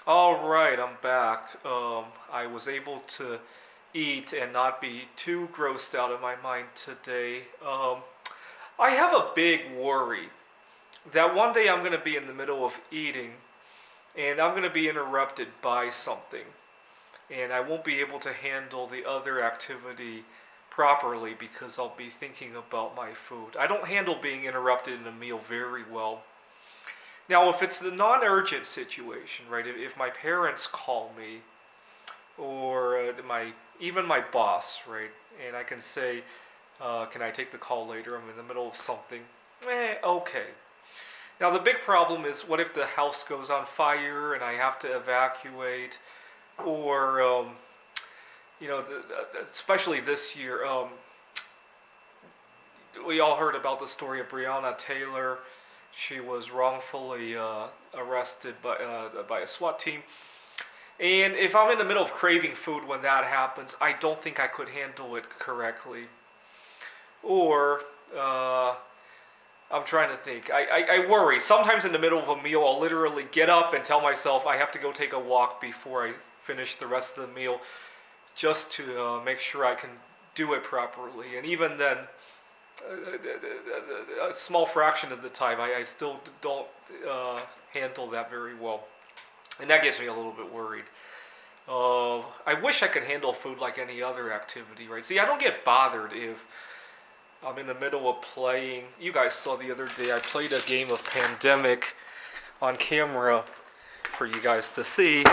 All right, I'm back. I was able to eat and not be too grossed out of my mind today. I have a big worry that one day I'm going to be in the middle of eating and I'm going to be interrupted by something and I won't be able to handle the other activity properly because I'll be thinking about my food. I don't handle being interrupted in a meal very well. Now, if it's the non-urgent situation, right? If my parents call me, or my even my boss, right, and I can say, "Can I take the call later? I'm in the middle of something." Okay. Now the big problem is, what if the house goes on fire and I have to evacuate, or especially this year, we all heard about the story of Breonna Taylor. She was wrongfully arrested by a SWAT team. And if I'm in the middle of craving food when that happens, I don't think I could handle it correctly. Or, I'm trying to think. I worry. Sometimes in the middle of a meal, I'll literally get up and tell myself I have to go take a walk before I finish the rest of the meal just to make sure I can do it properly. And even then, a small fraction of the time, I still don't handle that very well. And that gets me a little bit worried. I wish I could handle food like any other activity, right? See, I don't get bothered if I'm in the middle of playing. You guys saw the other day I played a game of Pandemic on camera for you guys to see.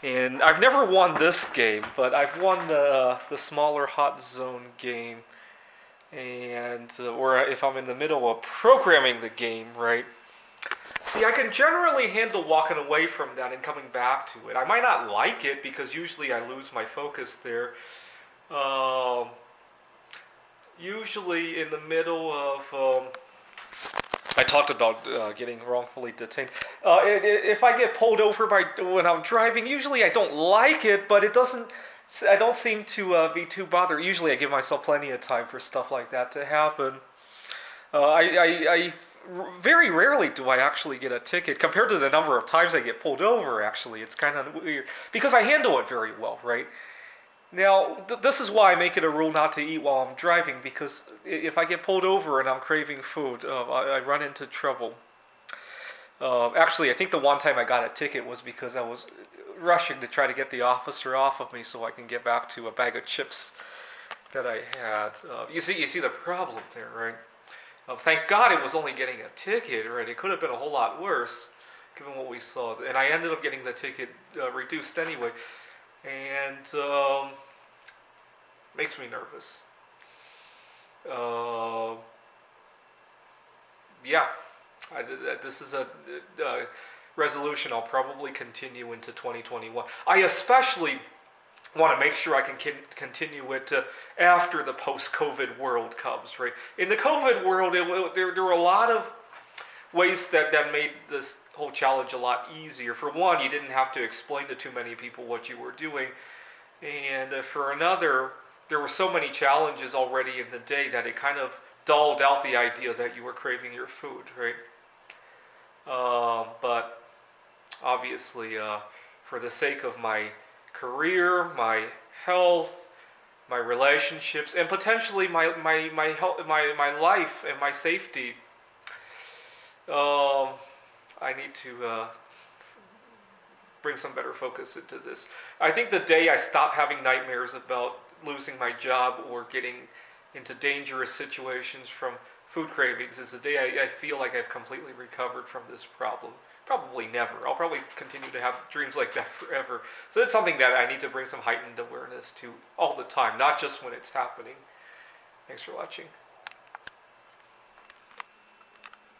And I've never won this game, but I've won the smaller Hot Zone game. And or if I'm in the middle of programming the game, right? See, I can generally handle walking away from that and coming back to it. I might not like it because usually I lose my focus there. Um, Usually in the middle of, I talked about getting wrongfully detained. If I get pulled over by when I'm driving, usually I don't like it, but it doesn't. I don't seem to be too bothered. Usually I give myself plenty of time for stuff like that to happen. I very rarely do I actually get a ticket compared to the number of times I get pulled over. Actually, it's kind of weird because I handle it very well, right? Now, this is why I make it a rule not to eat while I'm driving because if I get pulled over and I'm craving food, I run into trouble. Actually, I think the one time I got a ticket was because I was rushing to try to get the officer off of me so I can get back to a bag of chips that I had. You see the problem there, right? Thank God it was only getting a ticket, right? It could have been a whole lot worse, given what we saw. And I ended up getting the ticket reduced anyway, and makes me nervous. Uh, yeah, this is a resolution I'll probably continue into 2021. I especially want to make sure I can continue it after the post-COVID world comes, right? In the COVID world, there were a lot of ways that made this whole challenge a lot easier. For one, you didn't have to explain to too many people what you were doing. And for another, there were so many challenges already in the day that it kind of dulled out the idea that you were craving your food, right? But obviously, for the sake of my career, my health, my relationships, and potentially my health, my life and my safety, I need to bring some better focus into this. I think the day I stop having nightmares about losing my job or getting into dangerous situations from food cravings is the day I feel like I've completely recovered from this problem. Probably never. I'll probably continue to have dreams like that forever. So it's something that I need to bring some heightened awareness to all the time, not just when it's happening. Thanks for watching.